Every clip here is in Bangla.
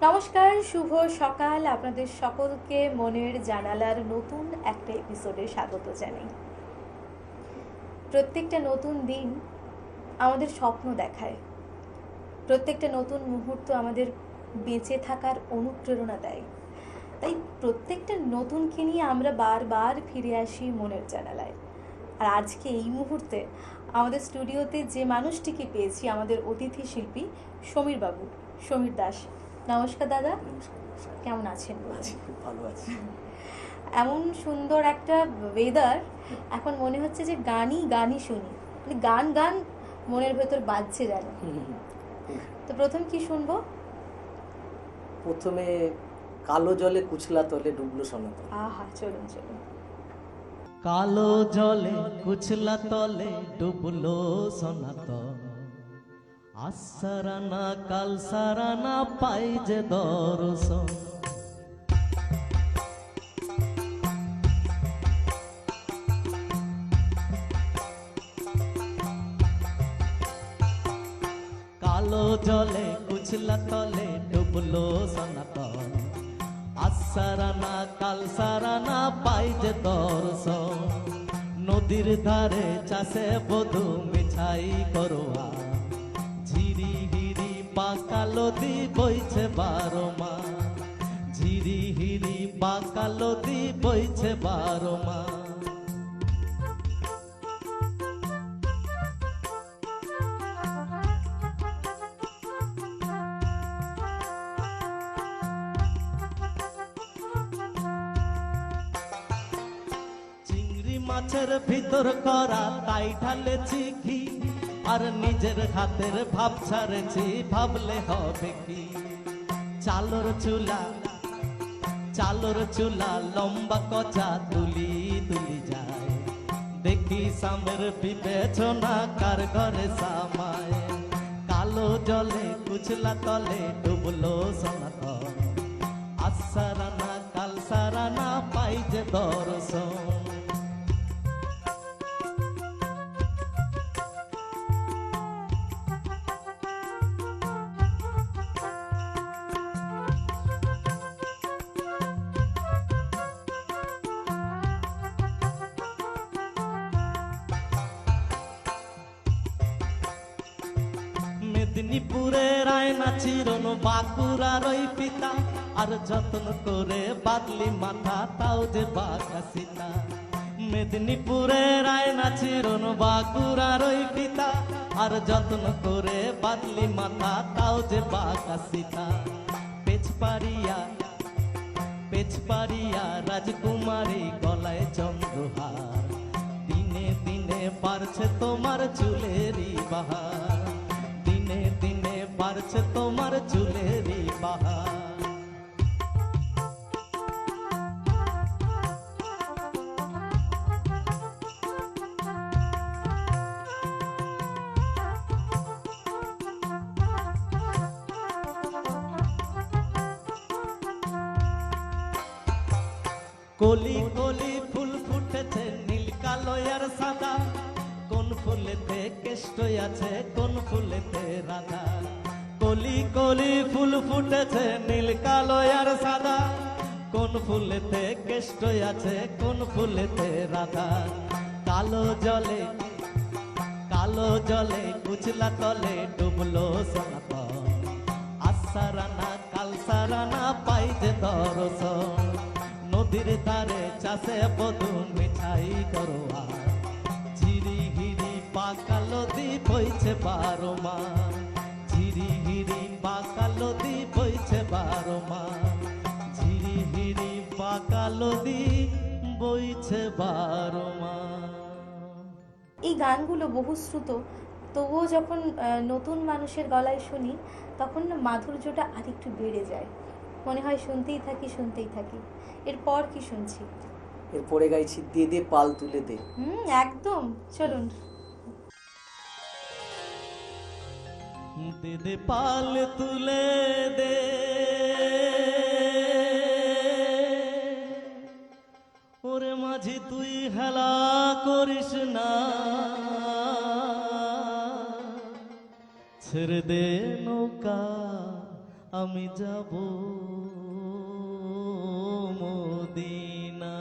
নমস্কার, শুভ সকাল। আপনাদের সকলকে মনের জানালার নতুন একটা এপিসোডে স্বাগত জানাই। প্রত্যেকটা নতুন দিন আমাদের স্বপ্ন দেখায়, প্রত্যেকটা নতুন মুহূর্ত আমাদের বেঁচে থাকার অনুপ্রেরণা দেয়। তাই প্রত্যেকটা নতুনকে নিয়ে আমরা বারবার ফিরে আসি মনের জানালায়। আর আজকে এই মুহূর্তে আমাদের স্টুডিওতে যে মানুষটিকে পেয়েছি, আমাদের অতিথি শিল্পী সমীর বাবু, সমীর দাস। নমস্কার দাদা, কেমন আছেন? খুব ভালো আছি। এমন সুন্দর একটা ওয়েদার, এখন মনে হচ্ছে যে গানই গানই শুনি, মানে গান গান মনের ভেতর বাজছে যেন। তো প্রথম কি শুনবো? প্রথমে কালো জলে কুচলা তলে ডুবলো সনাতন। আহা, চলুন চলুন। কালো জলে কুচলা তলে ডুবলো সনাতন, আজ সারানা কাল সারানা পাই যে দর্শন। কালো জলে কুচলা তলে ডুবলো সনাতন, আজ সারানা কাল সারানা পাই যে দর্শন। নদীর ধারে চাষে বধু মিঠাই করোয়া, ঝিরি হিরি বাঁকা নদী বইছে 12 মাস, ঝিরি হিরি বাঁকা নদী বইছে 12 মাস। মাছের ভিতর করা তাই ঢালেছি ঘি, আর নিজের হাতের ভাব ছাড়েছি, ভাবলে হবে কি। চালর চুলা লম্বা কচা তুলি তুলি যায়, দেখি সামের বিবেচনা কার ঘরে সামায়। কালো জলে কুচলা তলে ডুবলো সনাতন, আজ সারানা কাল সারানা পাই যে দর্শন। মেদিনীপুরের আয়না চিরন বাঁকুড়ার ওই পিতা, আর যত্ন করে বাদলি মাথা তাও যে বাঁকা সীতা। মেদিনীপুরের আয়না চিরন বাঁকুড়ার ওই পিতা, আর যত্ন করে বাদলি মাথা তাও যে বাঁকা সীতা। পেছ পারিয়া রাজকুমারী গলায় চন্দ্রহার, দিনে দিনে বাড়ছে তোমার চুলেরই বাহার, দিনে দিনে বাড়ছে তোমার চুলেরই বাহার। কলি কলি ফুল ফুটেছে নীল কালো আর সাদা, কোন ফুলেতে কেষ্ট আছে কোন ফুলেতে রাধা। কলি কলি ফুল ফুটেছে নীল কালো আর সাদা, কোন ফুলেতে কেষ্ট আছে কোন ফুলেতে রাধা। কালো জলে কুচলা তলে ডুবলো সনাতন, আজ সারানা কাল সারানা পাই যে দর্শন। নদীর ধারে চাষে বধু মিঠাই করোয়া, ঝিরি হিরি বাঁকা নদী বইছে 12 মাস, ঝিরি হিরি বাঁকা নদী বইছে 12 মাস, ঝিরি হিরি বাঁকা নদী বইছে 12 মাস। এই গানগুলো বহুশ্রুত, তবুও যখন নতুন মানুষের গলায় শুনি তখন না মাধুর্যটা আরেকটু বেড়ে যায়, মনে হয় শুনতেই থাকি। এরপর কি শুনছি? এরপরে গাইছি দে দে পাল তুলে দে। একদম, চলুন। দে দে পাল তুলে দে, ওরে মাঝি তুই হেলা করিস না, ছেড়ে দে নৌকা আমি যাব মদিনা।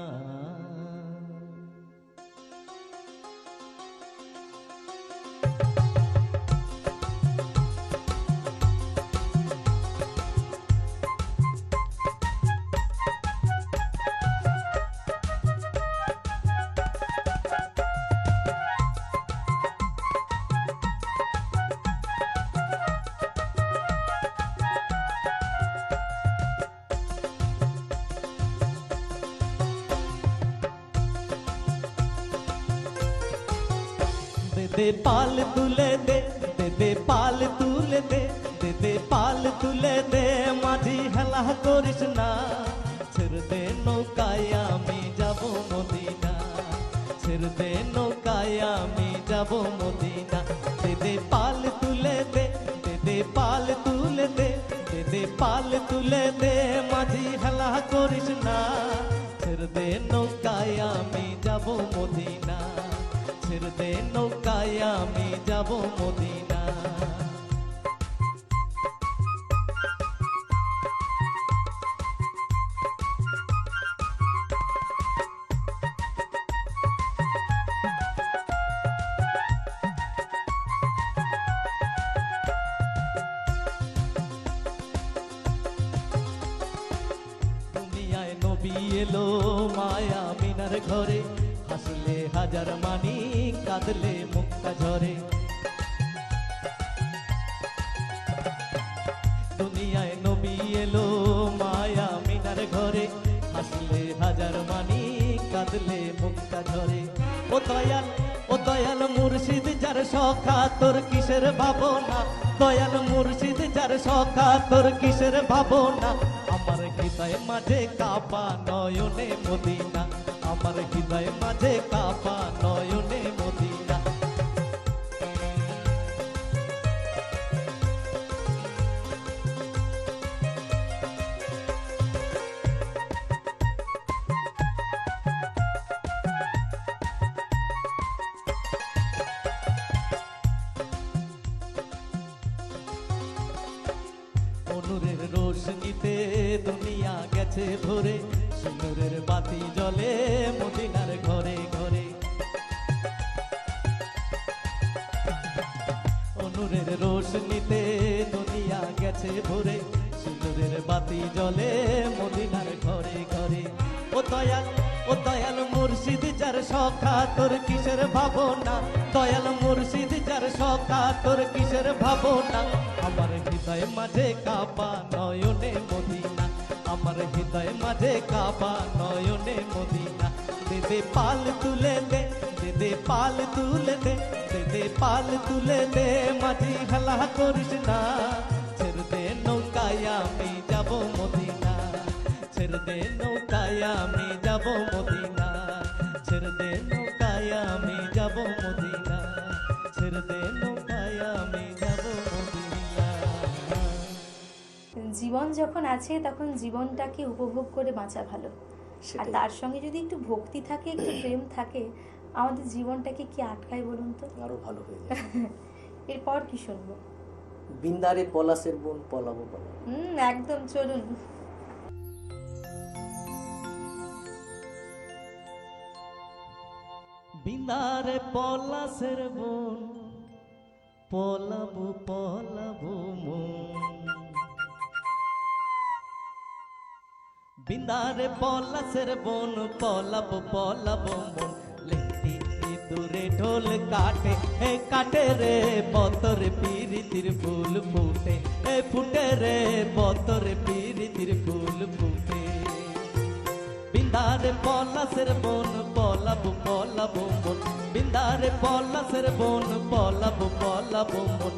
दे पाल तुले दे दे पाल तुले दे पाल तुले दे माझी हेला करिस ना ছেড়ে দে নৌকায় আমি যাব মদিনা ছেড়ে দে নৌকায় আমি যাব মদিনা দে পাল তুলে দে পাল তুলে দে পাল তুলে দে माझी হেলা করিস না ছেড়ে দে নৌকায় আমি যাব মদিনা ছেড়ে দে নৌকায় আমি যাব মদিনা। দুনিয়ায় নবী এলো মায়া মিনার ঘরে হাসলে হাজার মানি কাঁদলে মুক্তা ঝরে দুনিয়ায় নবী এলো মায়া মিনার ঘরে হাসলে হাজার মানি কাঁদলে মুক্তা ঝরে ও দয়াল মুর্শিদ যার সখা তোর কিসের ভাবনা দয়াল মুর্শিদ যার সখা তোর কিসের ভাবনা আমার হৃদয় মাঝে কাপা নয়নে মদিনা আমার হৃদয় মাঝে কাপা নয়নে মদিনা। অনুরের রোশনীতে দুনিয়া গেছে ভরে সিঁদুরের বাতি জ্বলে মদিনার ঘরে ঘরে অনুরের রোশনীতে দুনিয়া গেছে ভরে সিঁদুরের বাতি জ্বলে মদিনার ঘরে ঘরে ও দয়াল মুর্শিদ যার সখা তোর কিসের ভাবনা দয়াল মুর্শিদ যার সখা তোর কিসের ভাবনা আমার হৃদয় মাঝে কাপা নয়নে মদিনা আমার হৃদয় মাঝে কাপা নয়নে মদিনা দে পাল তুলে দে পাল তুলে দে পাল তুলে দে মাঝি হেলা করিস না ছেড়ে দে নৌকায় আমি যাব মদিনা ছেড়ে দে নৌকায় আমি যাব মদিনা ছেড়ে দে নৌকায় আমি যাব মদিনা ছেড়ে দে নৌকায় আমি যাব মদিনা। জীবন যখন আছে তখন জীবনটাকে উপভোগ করে বাঁচা ভালো। আর সেটাই। তার সঙ্গে যদি একটু ভক্তি থাকে একটু প্রেম থাকে আমাদের জীবনটাকে কি আটকায় বলুন তো। আরো ভালো হয়ে যায়। এরপর কি শুনবো? বিন্দারে পলাশের বোন পলাবো পলাবো। একদম চলুন। বিন্দারে পলাশের বোন পলাবো পলাবো মন বিন্দারে পলাশের বোন পলাবো পলাবো মন লেটি দূরে ঢোল কাটে কাটে রে বতর পিরিতির ফুল ফুটে ফুটে রে বতর পিরিতির ফুল ফুটে বিন্দারে পলাশের বোন পলাবো পলাবো মন বিন্দারে পলাশের বোন পলাবো পলাবো মন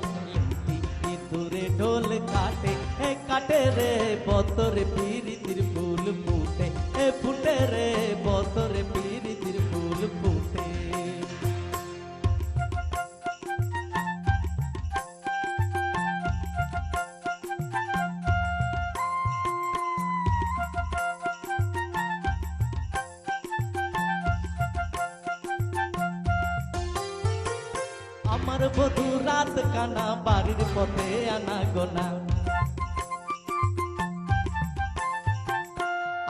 দূরে ঢোল কাটে কাটে রে বতর পিরিতির ফুল ফুটে ফুটে রে বতর পিরিতির ফুল ফুটে। আমার বধু রাত কানা বাড়ির পথে আনা গোনা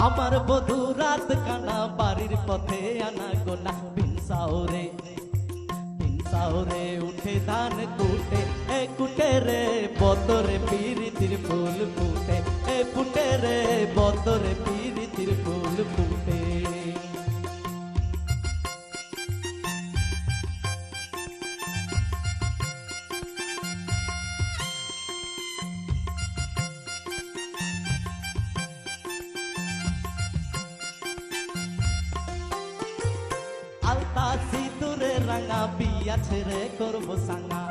আমার বধু রাত কানা বাড়ির পথে আনা গোনা পিনসাওরে উঠে ধান কুটে এ কুটে রে বতরে পিরিতির ফুল ফুটে এ ফুটে রে বতরে পিরিতির ফুল ফুটে আলতা সিঁদুরে রাঙা বিয়া ছেড়ে করবো সাঙ্গা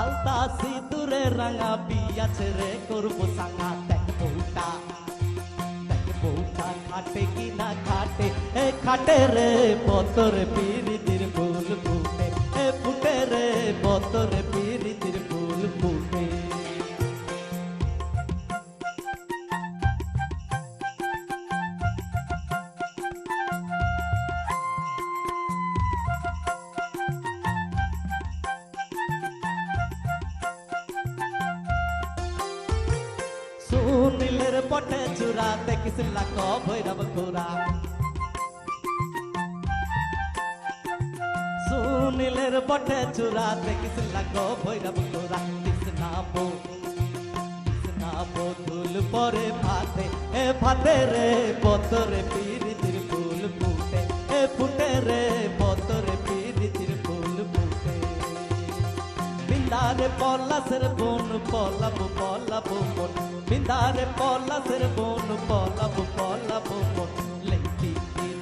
আলতা সিঁদুরে রাঙা বিয়া ছেড়ে করবো সাঙ্গা দেখ বউটা খাটে কি না খাটে এ খাটে রে বতরে পিরিতির ফুল ফুটে এ ফুটে রে বতরে পিরিতির ফুল ফুটে সুনীলের পটে চূড়া দেখিস লাখ ভৈরব ঘোরা সুনীলের পটে চূড়া দেখিস লাখ ভৈরব ঘোরা কৃষ্ণাবো ধুল পরে ভাতে এ ভাতে রে বতরে পিরিতির ফুল ফুটে এ ফুটে রে বতরে পিরিতির ফুল ফুটে বিন্দারে পলাশের বোন পলাবো মন বিন্দারে পলাশের বোন পলাবো মন লেখি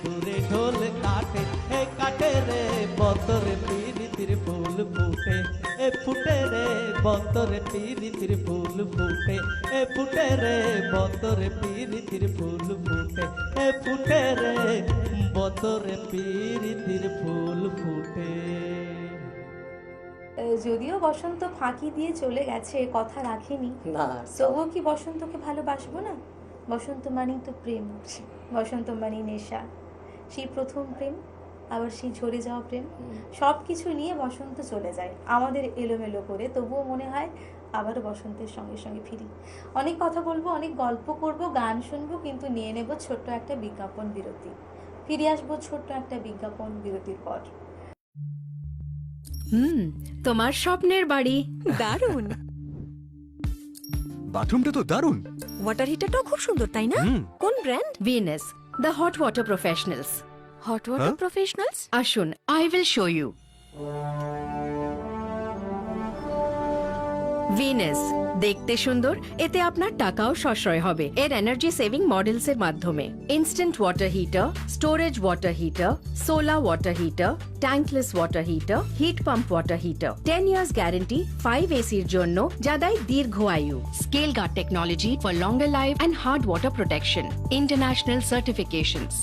দূরে ঢোল কাটে এ কাটে রে বতরে পিরিতির ফুল ফুটে এ ফুটে রে বতরে পিরিতির ফুল ফুটে এ ফুটে রে বতরে পিরিতির ফুল ফুটে এ ফুটে রে বতরে পিরিতির ফুল ফুটে যদিও বসন্ত ফাঁকি দিয়ে চলে গেছে, কথা রাখেনি, না তবুও কি বসন্তকে ভালোবাসবো না? বসন্ত মানেই তো প্রেম, বসন্ত মানেই নেশা, সেই প্রথম প্রেম, আবার সেই ঝরে যাওয়া প্রেম, সব কিছু নিয়ে বসন্ত চলে যায় আমাদের এলোমেলো করে। তবুও মনে হয় আবারও বসন্তের সঙ্গে সঙ্গে ফিরি। অনেক কথা বলবো, অনেক গল্প করব, গান শুনবো, কিন্তু নিয়ে নেব ছোট্ট একটা বিজ্ঞাপন বিরতি। ফিরে আসবো ছোট্ট একটা বিজ্ঞাপন বিরতির পর। তোমার স্বপ্নের বাড়ি দারুণ। বাথরুমটা তো দারুণ। ওয়াটার হিটারটাও খুব সুন্দর, তাই না? কোন brand? Venus, the hot water professionals. Hot water professionals? আসুন, I will show you. Venus দেখতে সুন্দর, এতে আপনার টাকাও সাশ্রয় হবে। এর এনার্জি সেভিং মডেলস এর মাধ্যমে instant water heater, storage water heater, solar water heater, tankless water heater, heat pump water heater, 10 years guarantee, 5 এসির জন্য যা দেয় দীর্ঘ আয়ু। Scale guard technology for longer life and hard water protection, international certifications.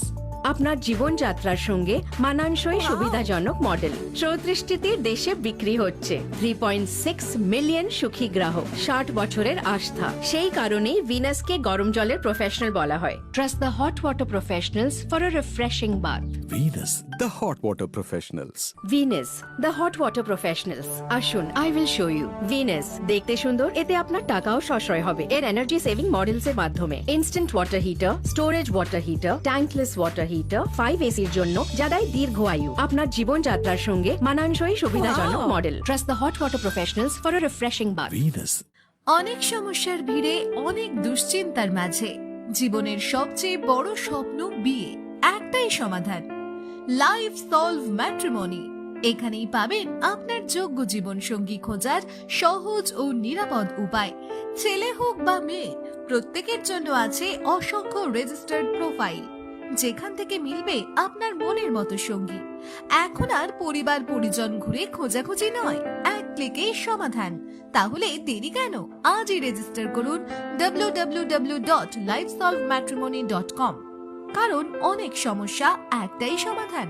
আপনার জীবনযাত্রার সঙ্গে মানানসই সুবিধাজনক মডেল 34টি দেশে বিক্রি হচ্ছে। 3.6 মিলিয়ন সুখী গ্রাহক, 60 বছরের আস্থা। সেই কারণেই ভিনাসকে গরম জলের প্রফেশনাল বলা হয়। Trust the hot water professionals for a refreshing bath. Venus, the hot water professionals. Venus, the hot water professionals. আসুন, I will show you. Venus দেখতে সুন্দর, এতে আপনার টাকাও সাশ্রয় হবে। এর এনার্জি সেভিং মডেলস এর মাধ্যমে instant water heater, storage water heater, tankless water heater, 5 এসির জন্য যা দেয় দীর্ঘ আয়ু। আপনার জীবনযাত্রার সঙ্গে মানানসই সুবিধাজনক model. Trust the hot water professionals for a refreshing bath. Venus. অনেক সমস্যার ভিড়ে, অনেক দুশ্চিন্তার মাঝে জীবনের সবচেয়ে বড় স্বপ্ন বিয়ে, একটাই সমাধান, লাইফ সলভ ম্যাট্রিমনি। এখানেই পাবেন আপনার যোগ্য জীবন সঙ্গী খোঁজার সহজ ও নিরাপদ উপায়। ছেলে হোক বা মেয়ে, প্রত্যেকের জন্য আছে অসংখ্য রেজিস্টার্ড প্রোফাইল, যেখান থেকে মিলবে আপনার মনের মতো সঙ্গী। এখন আর পরিবার পরিজন ঘুরে খোঁজাখুঁজি নয়, এক ক্লিকেই সমাধান। তাহলে দেরি কেন? আজই রেজিস্টার করুন www.lifesolvematrimony.com। কারণ অনেক সমস্যা, একটাই সমাধান,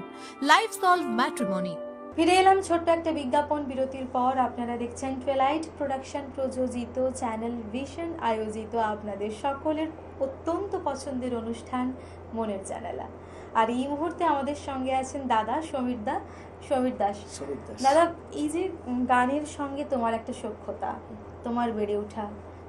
লাইফ সলভ ম্যাট্রিমনি। ফিরে এলাম ছোট্ট একটা বিজ্ঞাপন বিরতির পর। আপনারা দেখছেন টুয়েলাইট প্রোডাকশন প্রযোজিত, চ্যানেল ভিশন আয়োজিত আপনাদের সকলের অত্যন্ত পছন্দের অনুষ্ঠান মনের জানালা। আর এই মুহূর্তে আমাদের সঙ্গে আছেন দাদা সমীর দাস। সমীর দাস। দাদা, এই যে গানের সঙ্গে তোমার একটা সখ্যতা, তোমার বেড়ে ওঠা,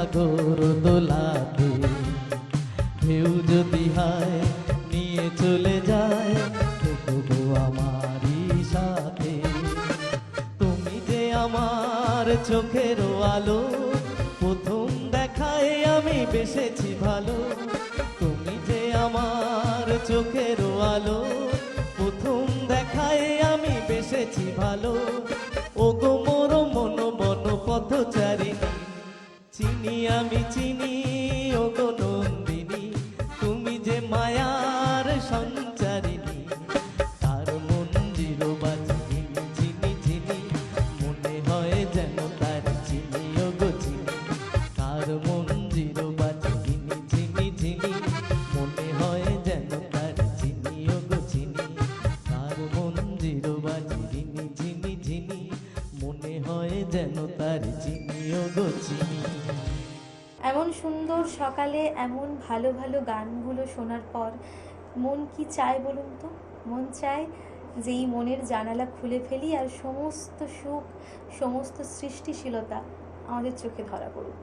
সাগর দোলাতে ঢেউ যদি হায় নিয়ে চলে যায় তবু আমারই সাথে তুমি যে আমার চোখের আলো প্রথম দেখায় আমি বেসেছি ভালো তুমি যে আমার চোখের আলো প্রথম দেখায় আমি বেসেছি ভালো ও গো মোর মন মন পথচারিণী চিনি আমি চিনি ও গো নন্দিনী তুমি যে মায়ার সঞ্চারিণী তার মন্দির বাজিনি চিনি চিনি মনে হয় যেন তার চিনি ও গো চিনি তার মন্দির বাজিনি চিনি চিনি মনে হয় যেন তার চিনি ও গো চিনি তার মন্দির বাজিনি চিনি চিনি মনে হয় যেন তার চিনি ও গো চিনি। এমন সুন্দর সকালে এমন ভালো ভালো গানগুলো শোনার পর মন কি চায় বলুন তো? মন চায় যে এই মনের জানালা খুলে ফেলি আর সমস্ত সুখ সমস্ত সৃষ্টিশীলতা আমাদের চোখে ধরা পড়ুক।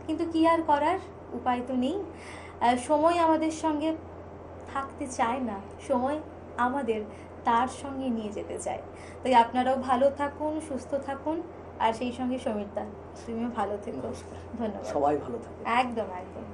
কিন্তু কি আর করার, উপায় তো নেই। সময় আমাদের সঙ্গে থাকতে চায় না, সময় আমাদের তার সঙ্গে নিয়ে যেতে চায়। তাই আপনারাও ভালো থাকুন, সুস্থ থাকুন, আর সেই সঙ্গে সমীরদা তুমিও ভালো থেকো। নমস্কার। ধন্যবাদ। সবাই ভালো থাকে। একদম একদম।